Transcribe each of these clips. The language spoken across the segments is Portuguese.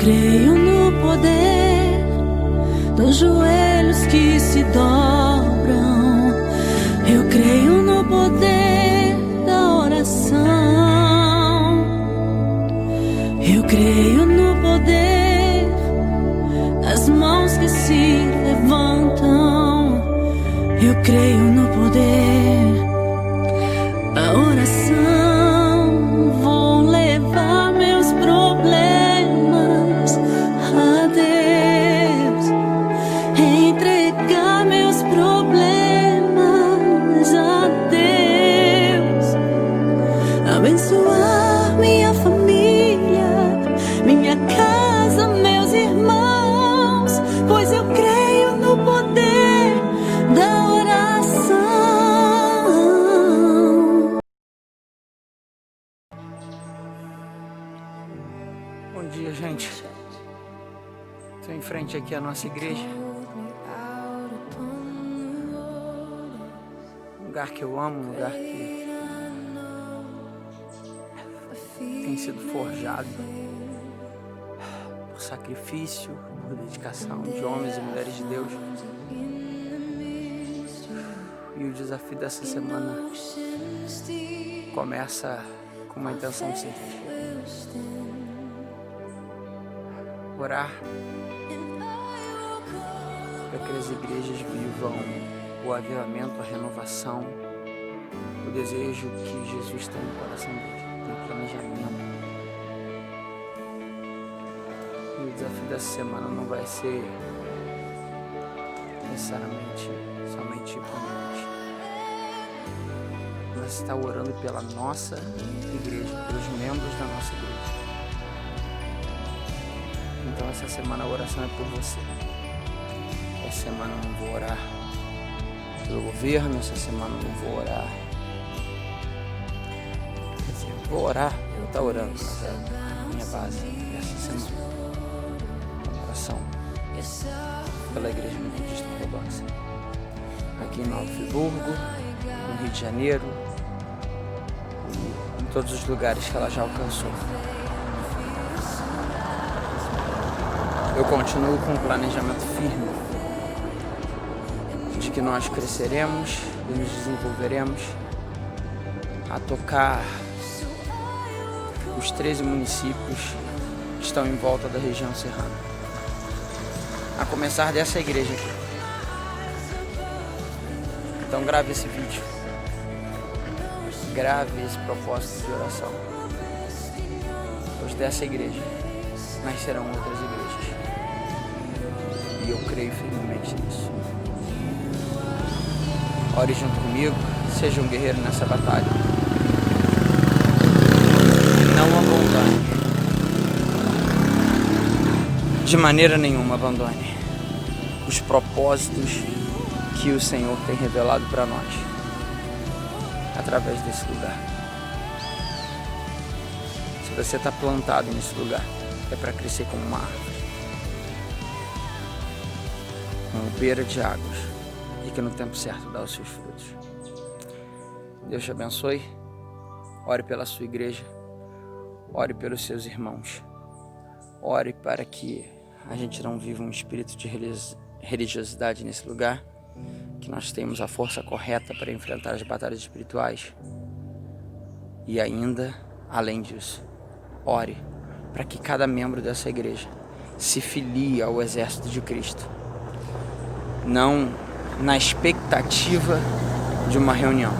creio no poder dos joelhos que se dobram. Eu creio no poder da oração. Eu creio no poder das mãos que se levantam. Eu creio no poder da oração. Vou levar meus problemas a Deus, entregar meus problemas a Deus, abençoar minha família, minha casa, meus irmãos, pois eu creio no poder da oração. Bom dia, gente. Estou em frente aqui à nossa igreja. Um lugar que eu amo, um lugar que tem sido forjado por sacrifício, por dedicação de homens e mulheres de Deus. E o desafio dessa semana começa com uma intenção simples: orar para que as igrejas vivam o avivamento, a renovação, o desejo que Jesus tem no coração dele, tem planejamento. E o desafio dessa semana não vai ser necessariamente somente comunidade, mas estar orando pela nossa igreja, pelos membros da nossa igreja. Então essa semana a oração é por você. Essa semana eu não vou orar pelo governo, essa semana eu não vou orar. Quer dizer, eu vou orar, eu vou estar orando, mas é a minha base essa semana. Uma oração pela Igreja Metodista Ortodoxa. Aqui em Nova Friburgo, no Rio de Janeiro, em todos os lugares que ela já alcançou. Eu continuo com um planejamento firme de que nós cresceremos e nos desenvolveremos a tocar os 13 municípios que estão em volta da região serrana. A começar dessa igreja aqui. Então grave esse vídeo. Grave esse propósito de oração. Pois dessa igreja nascerão outras igrejas. E eu creio firmemente nisso. Ore junto comigo, seja um guerreiro nessa batalha. Não abandone. De maneira nenhuma abandone os propósitos que o Senhor tem revelado para nós através desse lugar. Se você está plantado nesse lugar, é para crescer como uma árvore, como beira de águas, e que no tempo certo dá os seus frutos. Deus te abençoe. Ore pela sua igreja, ore pelos seus irmãos, ore para que a gente não viva um espírito de religiosidade nesse lugar, que nós tenhamos a força correta para enfrentar as batalhas espirituais. E ainda, além disso, ore para que cada membro dessa igreja se filie ao exército de Cristo, não na expectativa de uma reunião,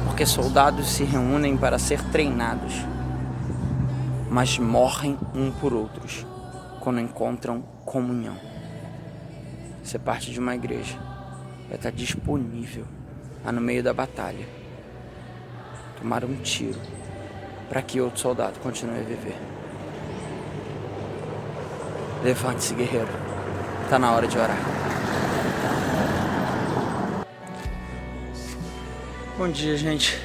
porque soldados se reúnem para ser treinados, mas morrem um por outros quando encontram comunhão. Ser parte de uma igreja vai estar disponível a, no meio da batalha, tomar um tiro para que outro soldado continue a viver. Levante-se, guerreiro. Está na hora de orar. Bom dia, gente.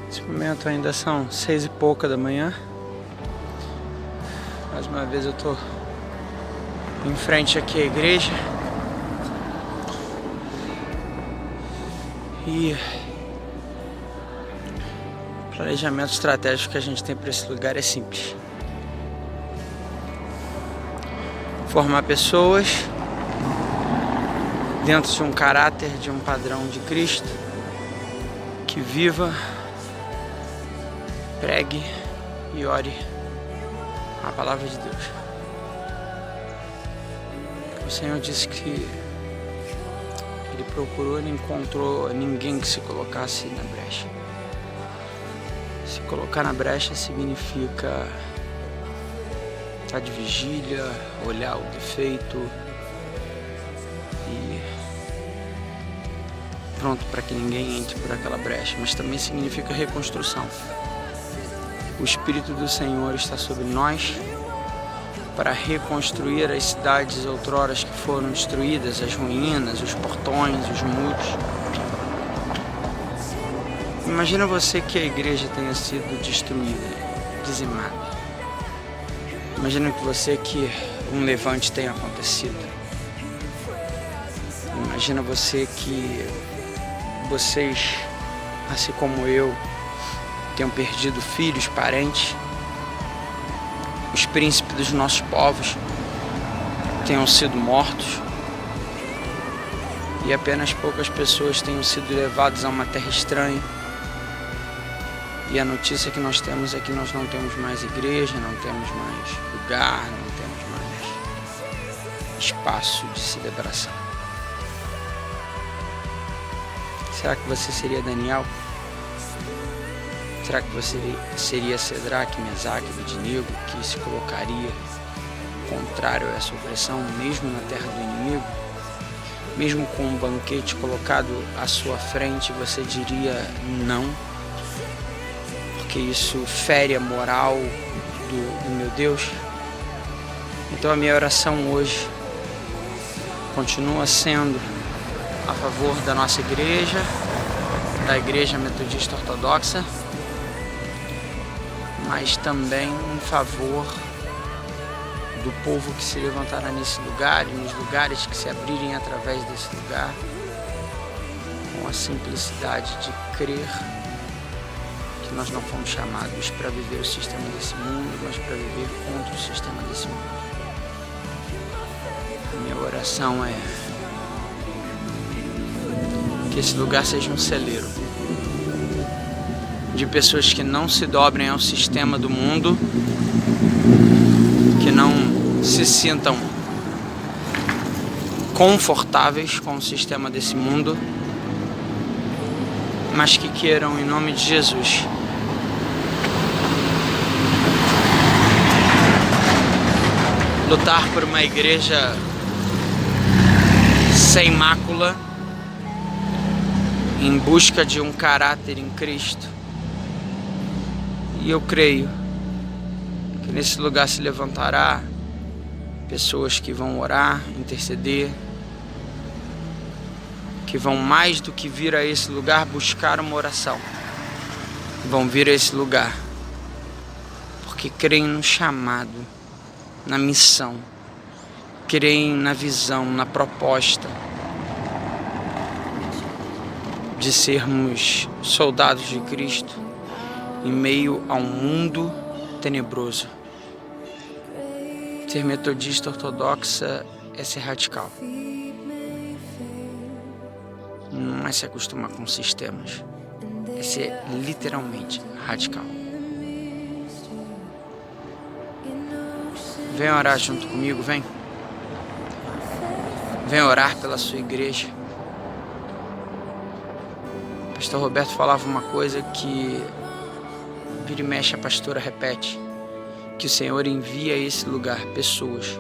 Nesse momento ainda são 6 e pouca da manhã. Mais uma vez eu tô em frente aqui à igreja. E o planejamento estratégico que a gente tem para esse lugar é simples. formar pessoas dentro de um caráter, de um padrão de Cristo, que viva, pregue e ore a palavra de Deus. O Senhor disse que Ele procurou e não encontrou ninguém que se colocasse na brecha. Se colocar na brecha significa estar de vigília, olhar o defeito e pronto para que ninguém entre por aquela brecha, mas também significa reconstrução. O Espírito do Senhor está sobre nós para reconstruir as cidades outroras que foram destruídas, as ruínas, os portões, os muros. Imagina você que a igreja tenha sido destruída, dizimada. Imagina que um levante tenha acontecido. Imagina você que vocês, assim como eu, tenham perdido filhos, parentes. Os príncipes dos nossos povos tenham sido mortos e apenas poucas pessoas tenham sido levadas a uma terra estranha. E a notícia que nós temos é que nós não temos mais igreja, não temos mais lugar, não temos mais espaço de celebração. Será que você seria Daniel? Será que você seria Cedraque, Mesaque, Abednego, que se colocaria contrário a essa opressão, mesmo na terra do inimigo? Mesmo com um banquete colocado à sua frente, você diria não? Porque isso fere a moral do meu Deus? Então a minha oração hoje continua sendo a favor da nossa igreja, da Igreja Metodista Ortodoxa, mas também em favor do povo que se levantará nesse lugar e nos lugares que se abrirem através desse lugar, com a simplicidade de crer que nós não fomos chamados para viver o sistema desse mundo, mas para viver contra o sistema desse mundo. Minha oração é que esse lugar seja um celeiro de pessoas que não se dobrem ao sistema do mundo, que não se sintam confortáveis com o sistema desse mundo, mas que queiram, em nome de Jesus, lutar por uma igreja sem mácula, em busca de um caráter em Cristo. E eu creio que nesse lugar se levantará pessoas que vão orar, interceder, que vão mais do que vir a esse lugar buscar uma oração, vão vir a esse lugar porque creem no chamado, na missão, creem na visão, na proposta de sermos soldados de Cristo em meio a um mundo tenebroso. Ser metodista ortodoxa é ser radical. Não é se acostumar com sistemas, é ser literalmente radical. Vem orar junto comigo, vem. Vem orar pela sua igreja. O pastor Roberto falava uma coisa que vira e mexe a pastora repete, que o Senhor envia a esse lugar pessoas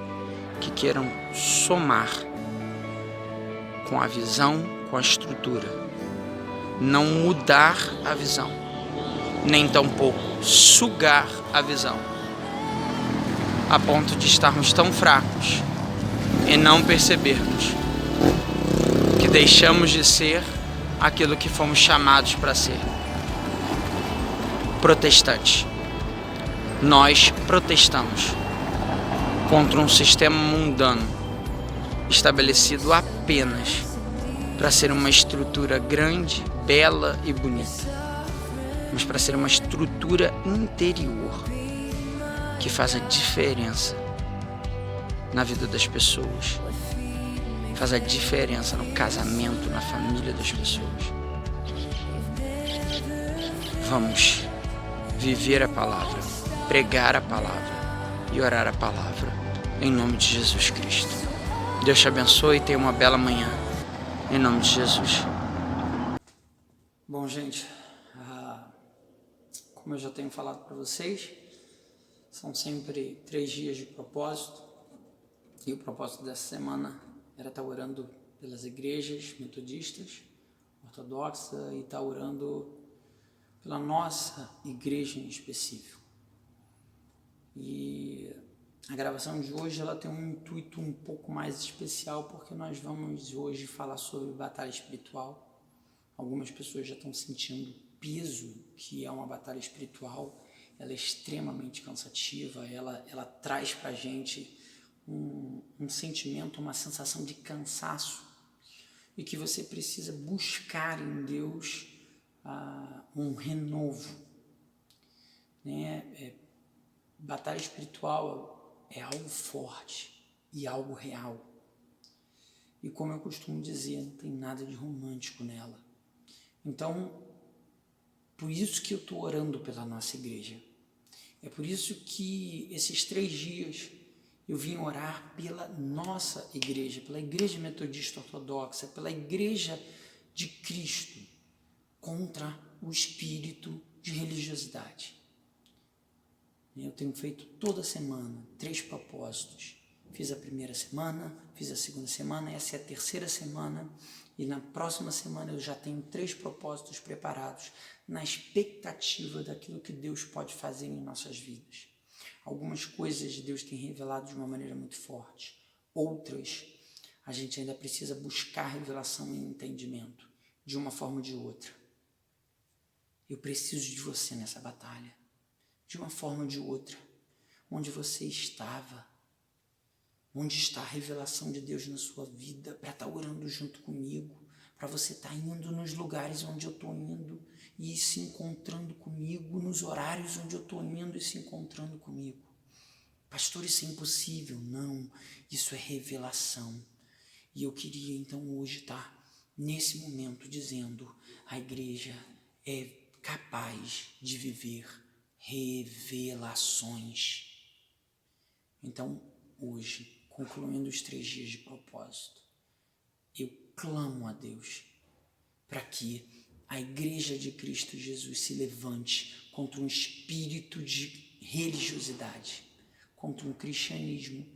que queiram somar com a visão, com a estrutura, não mudar a visão, nem tampouco sugar a visão, a ponto de estarmos tão fracos e não percebermos que deixamos de ser aquilo que fomos chamados para ser. Protestantes. Nós protestamos contra um sistema mundano estabelecido apenas para ser uma estrutura grande, bela e bonita, mas para ser uma estrutura interior que faz a diferença na vida das pessoas. Faz a diferença no casamento, na família das pessoas. Vamos viver a palavra, pregar a palavra e orar a palavra, em nome de Jesus Cristo. Deus te abençoe e tenha uma bela manhã, em nome de Jesus. Bom, gente, como eu já tenho falado para vocês, são sempre 3 dias de propósito, e o propósito dessa semana era estar orando pelas igrejas metodistas, ortodoxa, e estar orando pela nossa igreja em específico. E a gravação de hoje ela tem um intuito um pouco mais especial, porque nós vamos hoje falar sobre batalha espiritual. Algumas pessoas já estão sentindo peso que é uma batalha espiritual. Ela é extremamente cansativa, ela traz pra gente um sentimento, uma sensação de cansaço, e que você precisa buscar em Deus um renovo, né? Batalha espiritual é algo forte e algo real, e como eu costumo dizer, não tem nada de romântico nela. Então, por isso que eu estou orando pela nossa igreja. É por isso que esses 3 dias eu vim orar pela nossa igreja, pela igreja metodista ortodoxa, pela igreja de Cristo, contra o espírito de religiosidade. Eu tenho feito toda semana 3 propósitos. Fiz a primeira semana, fiz a segunda semana, essa é a terceira semana, e na próxima semana eu já tenho 3 propósitos preparados, na expectativa daquilo que Deus pode fazer em nossas vidas. Algumas coisas Deus tem revelado de uma maneira muito forte, outras a gente ainda precisa buscar revelação e entendimento, de uma forma ou de outra. Eu preciso de você nessa batalha, de uma forma ou de outra. Onde você estava, onde está a revelação de Deus na sua vida, para estar orando junto comigo, para você estar indo nos lugares onde eu estou indo e se encontrando comigo, nos horários onde eu estou indo e se encontrando comigo. Pastor, isso é impossível. Não, isso é revelação. E eu queria então hoje estar nesse momento dizendo: a igreja é capaz de viver revelações. Então, hoje, concluindo os 3 dias de propósito, eu clamo a Deus para que a igreja de Cristo Jesus se levante contra um espírito de religiosidade, contra um cristianismo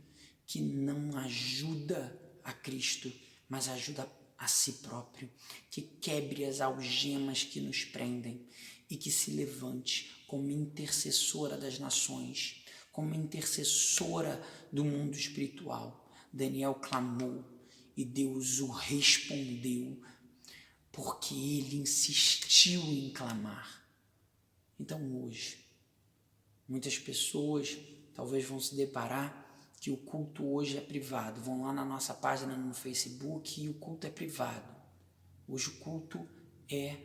que não ajuda a Cristo, mas ajuda a si próprio, que quebre as algemas que nos prendem e que se levante como intercessora das nações, como intercessora do mundo espiritual. Daniel clamou e Deus o respondeu, porque ele insistiu em clamar. Então hoje, muitas pessoas talvez vão se deparar que o culto hoje é privado, vão lá na nossa página no Facebook e o culto é privado. Hoje o culto é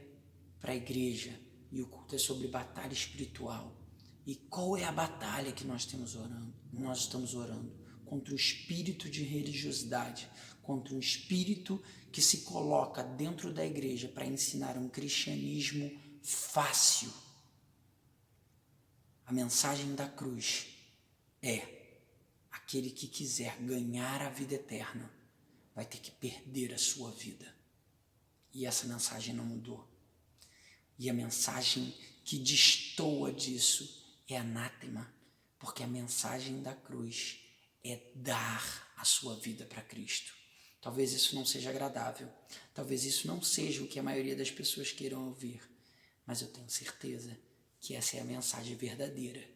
para a igreja e o culto é sobre batalha espiritual. E qual é a batalha que nós estamos orando? Contra o espírito de religiosidade, contra um espírito que se coloca dentro da igreja para ensinar um cristianismo fácil. A mensagem da cruz é: aquele que quiser ganhar a vida eterna vai ter que perder a sua vida. E essa mensagem não mudou. E a mensagem que destoa disso é anátema, porque a mensagem da cruz é dar a sua vida para Cristo. Talvez isso não seja agradável, talvez isso não seja o que a maioria das pessoas queiram ouvir, mas eu tenho certeza que essa é a mensagem verdadeira.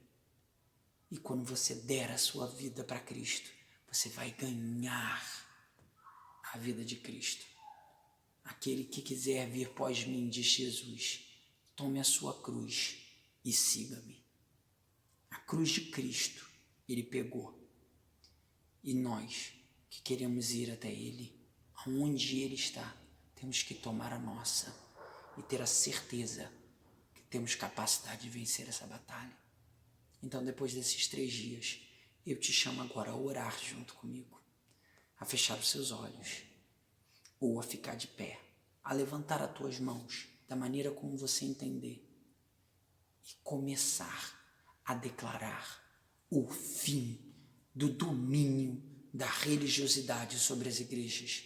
E quando você der a sua vida para Cristo, você vai ganhar a vida de Cristo. Aquele que quiser vir após mim, diz Jesus, tome a sua cruz e siga-me. A cruz de Cristo ele pegou. E nós que queremos ir até ele, aonde ele está, temos que tomar a nossa e ter a certeza que temos capacidade de vencer essa batalha. Então, depois desses 3 dias, eu te chamo agora a orar junto comigo, a fechar os seus olhos, ou a ficar de pé, a levantar as tuas mãos da maneira como você entender e começar a declarar o fim do domínio da religiosidade sobre as igrejas.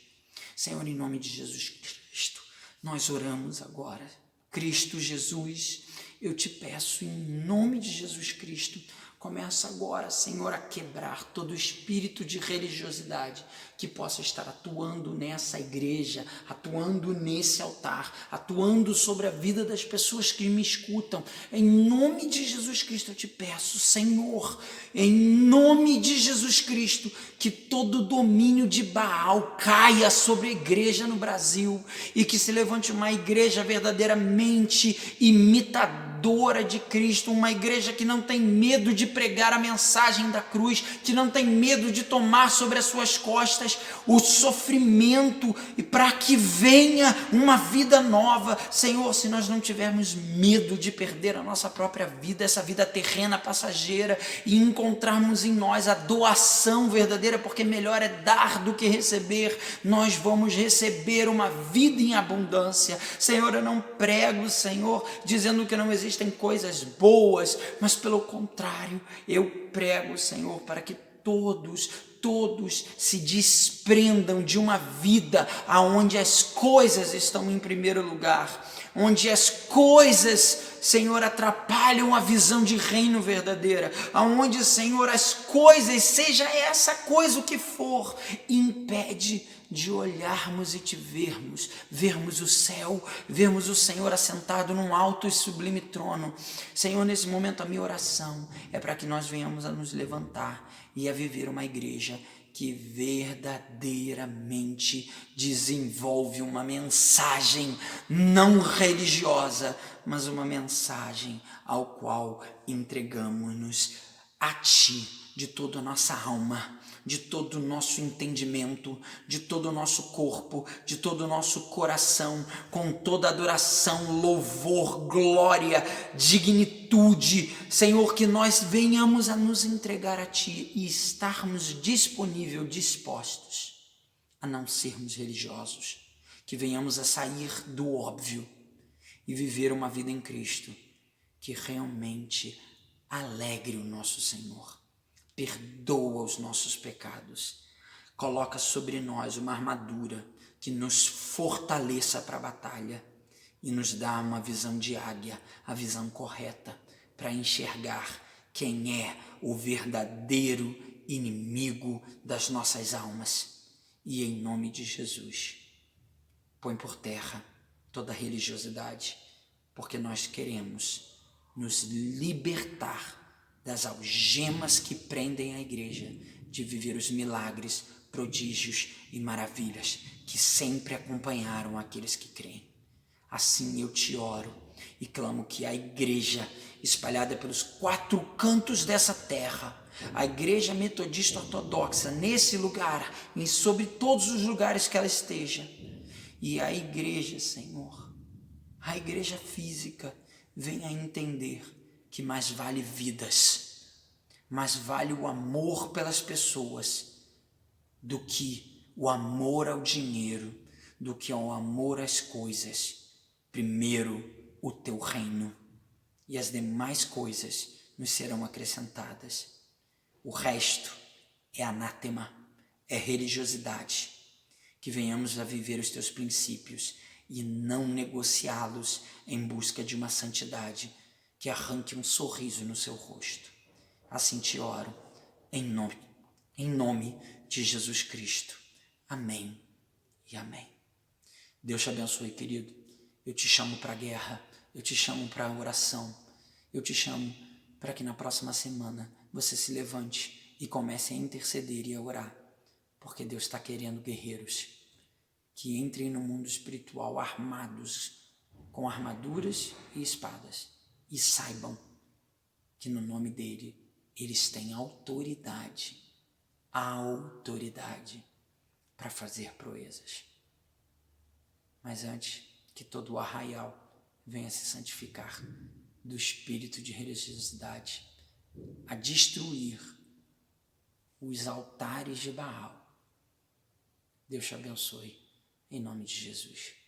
Senhor, em nome de Jesus Cristo, nós oramos agora. Cristo Jesus, eu te peço em nome de Jesus Cristo, começa agora, Senhor, a quebrar todo espírito de religiosidade que possa estar atuando nessa igreja, atuando nesse altar, atuando sobre a vida das pessoas que me escutam. Em nome de Jesus Cristo eu te peço, Senhor, em nome de Jesus Cristo, que todo domínio de Baal caia sobre a igreja no Brasil e que se levante uma igreja verdadeiramente imitadora de Cristo, uma igreja que não tem medo de pregar a mensagem da cruz, que não tem medo de tomar sobre as suas costas o sofrimento e para que venha uma vida nova. Senhor, se nós não tivermos medo de perder a nossa própria vida, essa vida terrena, passageira, e encontrarmos em nós a doação verdadeira, porque melhor é dar do que receber, nós vamos receber uma vida em abundância. Senhor, eu não prego, Senhor, dizendo que não existem coisas boas, mas pelo contrário, eu prego, Senhor, para que todos se desprendam de uma vida aonde as coisas estão em primeiro lugar, onde as coisas, Senhor, atrapalham a visão de reino verdadeira, aonde, Senhor, as coisas, seja essa coisa o que for, impede de olharmos e te vermos o céu, vermos o Senhor assentado num alto e sublime trono. Senhor, nesse momento a minha oração é para que nós venhamos a nos levantar e a viver uma igreja que verdadeiramente desenvolve uma mensagem não religiosa, mas uma mensagem ao qual entregamos-nos a Ti de toda a nossa alma, de todo o nosso entendimento, de todo o nosso corpo, de todo o nosso coração, com toda adoração, louvor, glória, dignitude. Senhor, que nós venhamos a nos entregar a Ti e estarmos disponíveis, dispostos a não sermos religiosos, que venhamos a sair do óbvio e viver uma vida em Cristo que realmente alegre o nosso Senhor. Perdoa os nossos pecados, coloca sobre nós uma armadura que nos fortaleça para a batalha e nos dá uma visão de águia, a visão correta para enxergar quem é o verdadeiro inimigo das nossas almas. E em nome de Jesus, põe por terra toda religiosidade, porque nós queremos nos libertar das algemas que prendem a igreja, de viver os milagres, prodígios e maravilhas que sempre acompanharam aqueles que creem. Assim eu te oro e clamo que a igreja espalhada pelos 4 cantos dessa terra, a igreja metodista ortodoxa nesse lugar e sobre todos os lugares que ela esteja, e a igreja, Senhor, a igreja física, venha a entender que mais vale vidas, mais vale o amor pelas pessoas do que o amor ao dinheiro, do que o amor às coisas. Primeiro o teu reino e as demais coisas nos serão acrescentadas. O resto é anátema, é religiosidade. Que venhamos a viver os teus princípios e não negociá-los em busca de uma santidade que arranque um sorriso no seu rosto. Assim te oro, em nome de Jesus Cristo. Amém e amém. Deus te abençoe, querido. Eu te chamo para a guerra, eu te chamo para a oração, eu te chamo para que na próxima semana você se levante e comece a interceder e a orar, porque Deus está querendo guerreiros que entrem no mundo espiritual armados, com armaduras e espadas, e saibam que no nome dele eles têm autoridade para fazer proezas. Mas antes que todo o arraial venha se santificar do espírito de religiosidade, a destruir os altares de Baal. Deus te abençoe, em nome de Jesus.